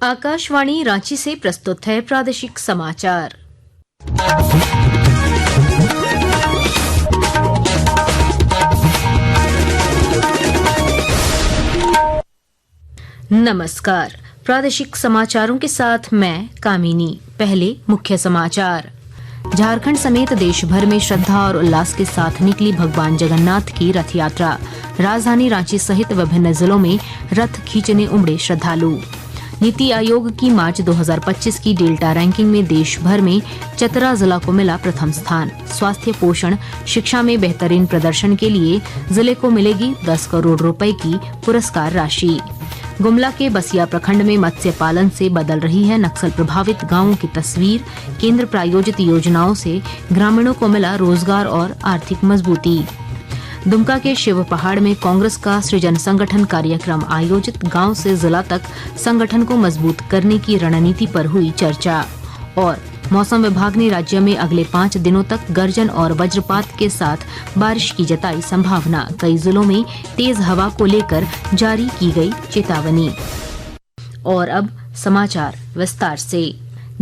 आकाशवाणी रांची से प्रस्तुत है प्रादेशिक समाचार। नमस्कार, प्रादेशिक समाचारों के साथ मैं कामिनी। पहले मुख्य समाचार। झारखंड समेत देश भर में श्रद्धा और उल्लास के साथ निकली भगवान जगन्नाथ की रथ यात्रा। राजधानी रांची सहित विभिन्न जिलों में रथ खींचने उमड़े श्रद्धालु। नीति आयोग की मार्च 2025 की डेल्टा रैंकिंग में देश भर में चतरा जिला को मिला प्रथम स्थान। स्वास्थ्य, पोषण, शिक्षा में बेहतरीन प्रदर्शन के लिए जिले को मिलेगी 10 करोड़ रुपए की पुरस्कार राशि। गुमला के बसिया प्रखंड में मत्स्य पालन से बदल रही है नक्सल प्रभावित गांवों की तस्वीर। केंद्र प्रायोजित योजनाओं से ग्रामीणों को मिला रोजगार और आर्थिक मजबूती। दुमका के शिव पहाड़ में कांग्रेस का सृजन संगठन कार्यक्रम आयोजित। गांव से जिला तक संगठन को मजबूत करने की रणनीति पर हुई चर्चा। और मौसम विभाग ने राज्य में अगले 5 दिनों तक गर्जन और वज्रपात के साथ बारिश की जताई संभावना। कई जिलों में तेज हवा को लेकर जारी की गई चेतावनी। और अब समाचार विस्तार से।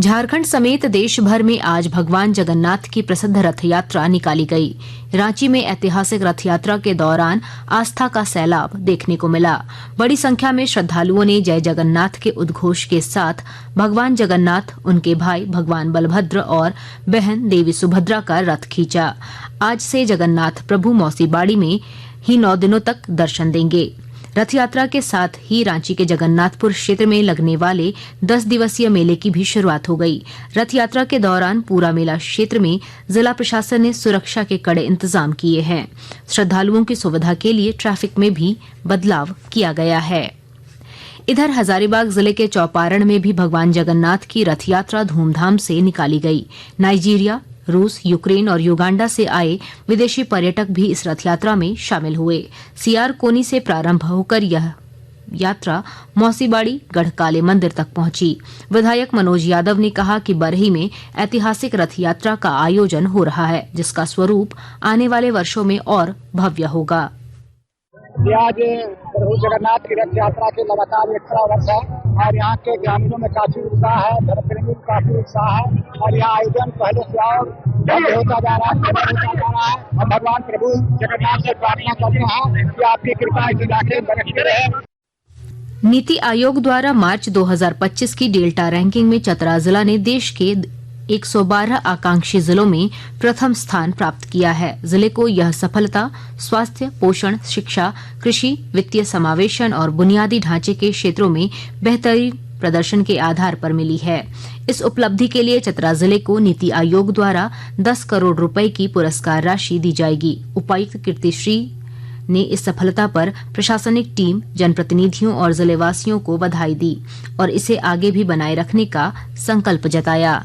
झारखंड समेत देश भर में आज भगवान जगन्नाथ की प्रसिद्ध रथ यात्रा निकाली गई। रांची में ऐतिहासिक रथ यात्रा के दौरान आस्था का सैलाब देखने को मिला। बड़ी संख्या में श्रद्धालुओं ने जय जगन्नाथ के उद्घोष के साथ भगवान जगन्नाथ, उनके भाई भगवान बलभद्र और बहन देवी सुभद्रा का रथ खींचा। आज से जगन्नाथ प्रभु मौसी बाड़ी में ही 9 दिनों तक दर्शन देंगे। रथ यात्रा के साथ ही रांची के जगन्नाथपुर क्षेत्र में लगने वाले 10 दिवसीय मेले की भी शुरुआत हो गई। रथ यात्रा के दौरान पूरा मेला क्षेत्र में जिला प्रशासन ने सुरक्षा के कड़े इंतजाम किए हैं। श्रद्धालुओं की सुविधा के लिए ट्रैफिक में भी बदलाव किया गया है। इधर हजारीबाग जिले के चौपारण में भी भगवान जगन्नाथ की रथ यात्रा धूमधाम से निकाली गई। नाइजीरिया, रूस, यूक्रेन और युगांडा से आए विदेशी पर्यटक भी इस रथ यात्रा में शामिल हुए। सियारकोनी से प्रारंभ होकर यह यात्रा मौसीबाड़ी गढ़काले मंदिर तक पहुंची। विधायक मनोज यादव ने कहा कि बरही में ऐतिहासिक रथ यात्रा का आयोजन हो रहा है, जिसका स्वरूप आने वाले वर्षों में और भव्य होगा। आज प्रभु जगन्नाथ की रथ यात्रा के लगातार 18 वर्ष है और यहाँ के ग्रामीणों में काफी उत्साह है, धर्मप्रेमी में काफी उत्साह है और यहाँ आयोजन पहले से और भव्य होता जा रहा है और भगवान प्रभु जगन्नाथ से प्रार्थना करते हैं कि आपकी कृपा इस इलाके में बरकती रहे। नीति आयोग द्वारा मार्च 2025 की डेल्टा रैंकिंग में चतरा जिला ने देश के 112 आकांक्षी जिलों में प्रथम स्थान प्राप्त किया है। जिले को यह सफलता स्वास्थ्य, पोषण, शिक्षा, कृषि, वित्तीय समावेशन और बुनियादी ढांचे के क्षेत्रों में बेहतरीन प्रदर्शन के आधार पर मिली है। इस उपलब्धि के लिए चतरा जिले को नीति आयोग द्वारा 10 करोड़ रुपए की पुरस्कार राशि दी जाएगी। उपायुक्त कीर्तिश्री ने इस सफलता पर प्रशासनिक टीम, जनप्रतिनिधियों और जिलेवासियों को बधाई दी और इसे आगे भी बनाए रखने का संकल्प जताया।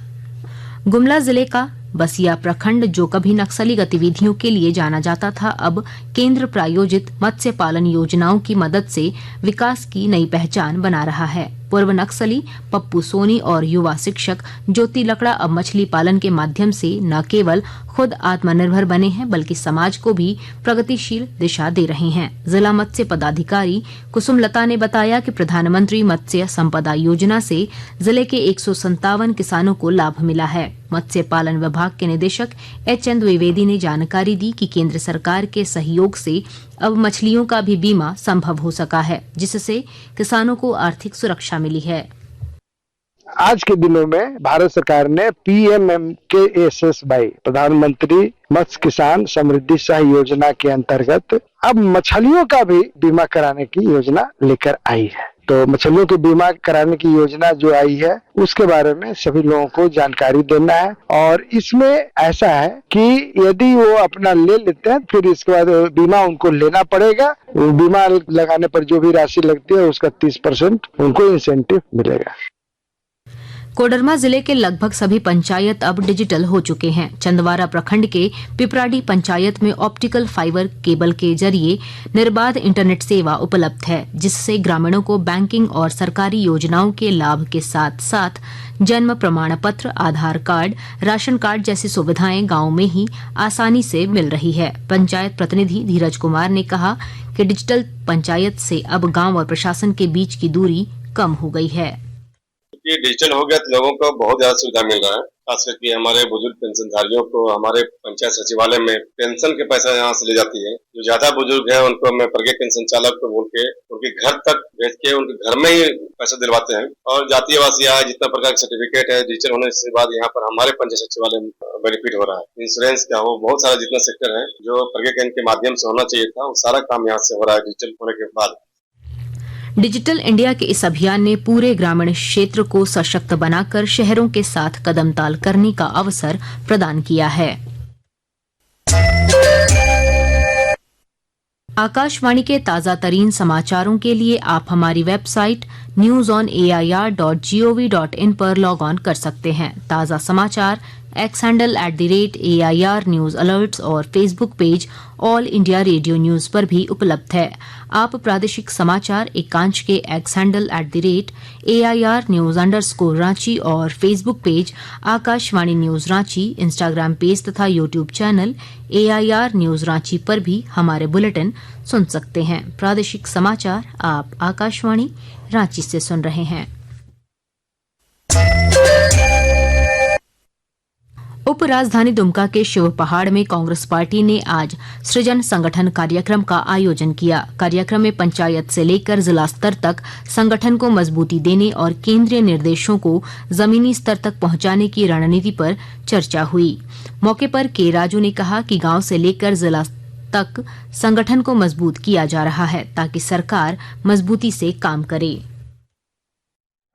गुमला जिले का बसिया प्रखंड, जो कभी नक्सली गतिविधियों के लिए जाना जाता था, अब केंद्र प्रायोजित मत्स्य पालन योजनाओं की मदद से विकास की नई पहचान बना रहा है। पूर्व नक्सली पप्पू सोनी और युवा शिक्षक ज्योति लकड़ा अब मछली पालन के माध्यम से न केवल खुद आत्मनिर्भर बने हैं, बल्कि समाज को भी प्रगतिशील दिशा दे रहे हैं। जिला मत्स्य पदाधिकारी कुसुमलता ने बताया कि प्रधानमंत्री मत्स्य संपदा योजना से जिले के 157 किसानों को लाभ मिला है। मत्स्य पालन विभाग के निदेशक HN द्विवेदी ने जानकारी दी कि केंद्र सरकार के सहयोग से अब मछलियों का भी बीमा संभव हो सका है, जिससे किसानों को आर्थिक सुरक्षा मिली है। आज के दिनों में भारत सरकार ने PMMKSSY प्रधानमंत्री मत्स्य किसान समृद्धि सह योजना के अंतर्गत अब मछलियों का भी बीमा कराने की योजना लेकर आई है। तो मछलियों के बीमा कराने की योजना जो आई है उसके बारे में सभी लोगों को जानकारी देना है। और इसमें ऐसा है कि यदि वो अपना ले लेते हैं फिर इसके बाद बीमा उनको लेना पड़ेगा। बीमा लगाने पर जो भी राशि लगती है उसका 30% उनको इंसेंटिव मिलेगा। कोडरमा जिले के लगभग सभी पंचायत अब डिजिटल हो चुके हैं। चंदवारा प्रखंड के पिपराडी पंचायत में ऑप्टिकल फाइबर केबल के जरिए निर्बाध इंटरनेट सेवा उपलब्ध है, जिससे ग्रामीणों को बैंकिंग और सरकारी योजनाओं के लाभ के साथ साथ जन्म प्रमाण पत्र, आधार कार्ड, राशन कार्ड जैसी सुविधाएं गांव में ही आसानी से मिल रही है। पंचायत प्रतिनिधि धीरज कुमार ने कहा कि डिजिटल पंचायत से अब गांव और प्रशासन के बीच की दूरी कम हो गई है। कि डिजिटल हो गया तो लोगों को बहुत ज्यादा सुविधा मिल रहा है। खास करके हमारे बुजुर्ग पेंशनधारियों को हमारे पंचायत सचिवालय में पेंशन के पैसा यहाँ से ले जाती है। जो ज्यादा बुजुर्ग है उनको मैं प्रज्ञा पेंशन चालक को बोल के उनके घर तक भेज के उनके घर में ही पैसा दिलवाते हैं। और जातीय आवासीय जितना प्रकार का सर्टिफिकेट है डिजिटल होने के बाद यहाँ पर हमारे पंचायत सचिवालय में बेनिफिट हो रहा है। इंश्योरेंस का हो बहुत सारा जितना सेक्टर है जो प्रज्ञा केंद्र के माध्यम से होना चाहिए था वो सारा काम यहाँ से हो रहा है डिजिटल होने के बाद। डिजिटल इंडिया के इस अभियान ने पूरे ग्रामीण क्षेत्र को सशक्त बनाकर शहरों के साथ कदमताल करने का अवसर प्रदान किया है। आकाशवाणी के ताजा तरीन समाचारों के लिए आप हमारी वेबसाइट newsonair.gov.in पर लॉग ऑन कर सकते हैं। ताजा समाचार X handle @AIR news alerts और Facebook page All India Radio news पर भी उपलब्ध है। आप प्रादेशिक समाचार एकांश के X handle @AIR news _Ranchi और Facebook page Akashvani news Ranchi, Instagram page तथा YouTube channel AIR news Ranchi पर भी हमारे बुलेटिन सुन सकते हैं। प्रादेशिक समाचार आप आकाशवाणी रांची से सुन रहे हैं। उप राजधानी दुमका के शिव पहाड़ में कांग्रेस पार्टी ने आज सृजन संगठन कार्यक्रम का आयोजन किया। कार्यक्रम में पंचायत से लेकर जिला स्तर तक संगठन को मजबूती देने और केंद्रीय निर्देशों को जमीनी स्तर तक पहुंचाने की रणनीति पर चर्चा हुई। मौके पर के राजू ने कहा कि गांव से लेकर जिला तक संगठन को मजबूत किया जा रहा है ताकि सरकार मजबूती से काम करे।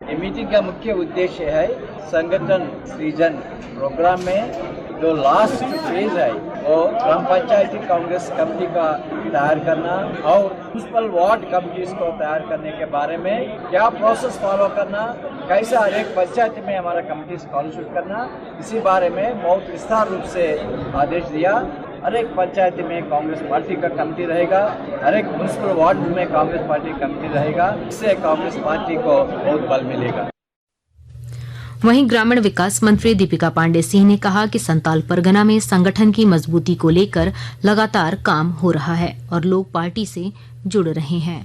मीटिंग का मुख्य उद्देश्य है संगठन सृजन प्रोग्राम में जो लास्ट फेज है वो ग्राम पंचायती कांग्रेस कमेटी का तैयार करना और म्युनिसिपल वार्ड कमेटीज को तैयार करने के बारे में क्या प्रोसेस फॉलो करना, कैसे हर एक पंचायत में हमारा कमेटीज कॉन्स्टिट्यूट करना, इसी बारे में बहुत विस्तार रूप से आदेश दिया। हर एक पंचायत में कांग्रेस पार्टी का कमेटी रहेगा, हर एक म्युनिसिपल वार्ड में कांग्रेस पार्टी कमेटी रहेगा। इससे कांग्रेस पार्टी को बहुत बल मिलेगा। वहीं ग्रामीण विकास मंत्री दीपिका पांडे सिंह ने कहा कि संताल परगना में संगठन की मजबूती को लेकर लगातार काम हो रहा है और लोग पार्टी से जुड़ रहे हैं।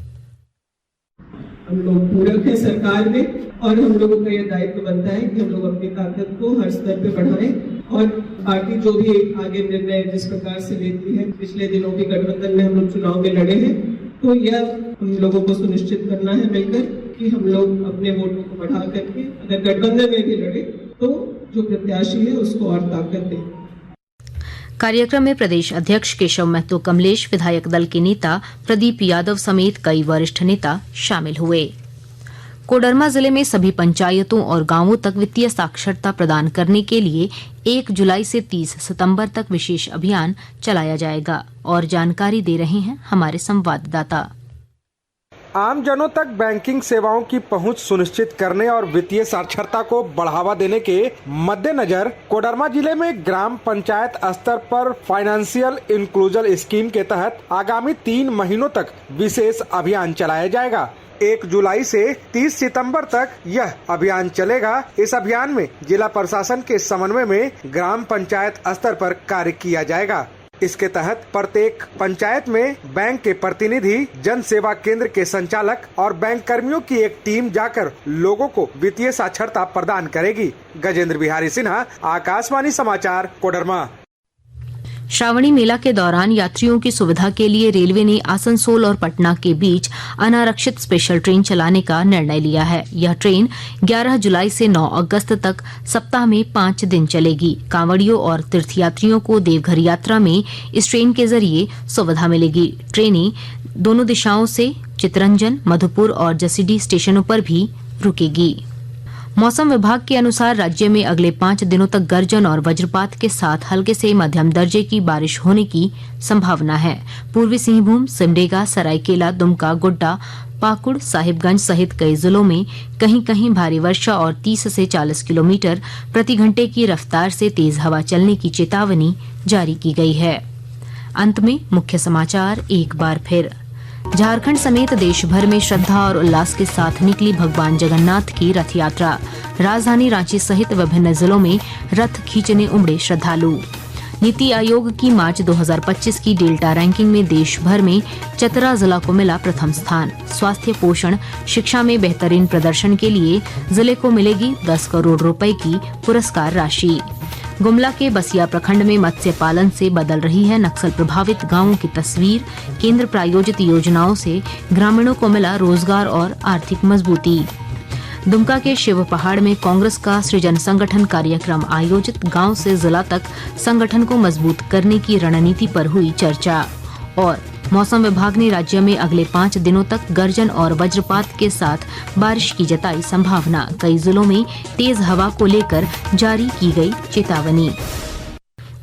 हम लोग पूरक है सरकार में और हम लोगों का यह दायित्व बनता है कि हम लोग अपनी ताकत को हर स्तर पे बढ़ाएं और पार्टी जो भी आगे निर्णय जिस प्रकार से लेती है, पिछले दिनों भी गठबंधन में हम लोग चुनाव में लड़े हैं, तो यह हम लोगों को सुनिश्चित करना है मिलकर कि हम लोग अपने वोटों को बढ़ा करके अगर गठबंधन में भी लड़े तो जो प्रत्याशी है उसको और ताकत दें। कार्यक्रम में प्रदेश अध्यक्ष केशव महतो कमलेश, विधायक दल के नेता प्रदीप यादव समेत कई वरिष्ठ नेता शामिल हुए। कोडरमा जिले में सभी पंचायतों और गांवों तक वित्तीय साक्षरता प्रदान करने के लिए 1 जुलाई से 30 सितंबर तक विशेष अभियान चलाया जाएगा और जानकारी दे रहे हैं हमारे संवाददाता। आम जनों तक बैंकिंग सेवाओं की पहुंच सुनिश्चित करने और वित्तीय साक्षरता को बढ़ावा देने के मद्देनजर कोडरमा जिले में ग्राम पंचायत स्तर पर फाइनेंशियल इंक्लूजन स्कीम के तहत आगामी 3 महीनों तक विशेष अभियान चलाया जाएगा। 1 जुलाई से 30 सितंबर तक यह अभियान चलेगा। इस अभियान में जिला प्रशासन के समन्वय में ग्राम पंचायत स्तर पर कार्य किया जाएगा। इसके तहत प्रत्येक पंचायत में बैंक के प्रतिनिधि, जन सेवा केंद्र के संचालक और बैंक कर्मियों की एक टीम जाकर लोगों को वित्तीय साक्षरता प्रदान करेगी। गजेंद्र बिहारी सिन्हा, आकाशवाणी समाचार, कोडरमा। श्रावणी मेला के दौरान यात्रियों की सुविधा के लिए रेलवे ने आसनसोल और पटना के बीच अनारक्षित स्पेशल ट्रेन चलाने का निर्णय लिया है। यह ट्रेन 11 जुलाई से 9 अगस्त तक सप्ताह में 5 दिन चलेगी। कांवड़ियों और तीर्थयात्रियों को देवघर यात्रा में इस ट्रेन के जरिए सुविधा मिलेगी। ट्रेनें दोनों दिशाओं से चितरंजन, मधुपुर और जसीडीह स्टेशनों पर भी रुकेगी। मौसम विभाग के अनुसार राज्य में अगले 5 दिनों तक गर्जन और वज्रपात के साथ हल्के से मध्यम दर्जे की बारिश होने की संभावना है। पूर्वी सिंहभूम, सिमडेगा, सरायकेला, दुमका, गोड्डा, पाकुड़, साहिबगंज सहित कई जिलों में कहीं कहीं भारी वर्षा और 30 से 40 किलोमीटर प्रति घंटे की रफ्तार से तेज हवा चलने की चेतावनी जारी की गई है। अंत में मुख्य समाचार एक बार फिर। झारखंड समेत देश भर में श्रद्धा और उल्लास के साथ निकली भगवान जगन्नाथ की रथ यात्रा। राजधानी रांची सहित विभिन्न जिलों में रथ खींचने उमड़े श्रद्धालु। नीति आयोग की मार्च 2025 की डेल्टा रैंकिंग में देश भर में चतरा जिला को मिला प्रथम स्थान। स्वास्थ्य, पोषण, शिक्षा में बेहतरीन प्रदर्शन के लिए जिले को मिलेगी 10 करोड़ रुपए की पुरस्कार राशि। गुमला के बसिया प्रखंड में मत्स्य पालन से बदल रही है नक्सल प्रभावित गांवों की तस्वीर। केंद्र प्रायोजित योजनाओं से ग्रामीणों को मिला रोजगार और आर्थिक मजबूती। दुमका के शिव पहाड़ में कांग्रेस का सृजन संगठन कार्यक्रम आयोजित। गांव से जिला तक संगठन को मजबूत करने की रणनीति पर हुई चर्चा। और मौसम विभाग ने राज्य में अगले 5 दिनों तक गर्जन और वज्रपात के साथ बारिश की जताई संभावना। कई जिलों में तेज हवा को लेकर जारी की गई चेतावनी।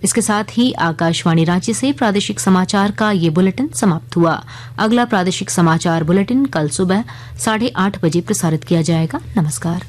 इसके साथ ही आकाशवाणी रांची से प्रादेशिक समाचार का ये बुलेटिन समाप्त हुआ। अगला प्रादेशिक समाचार बुलेटिन कल सुबह 8:30 बजे प्रसारित किया जाएगा। नमस्कार।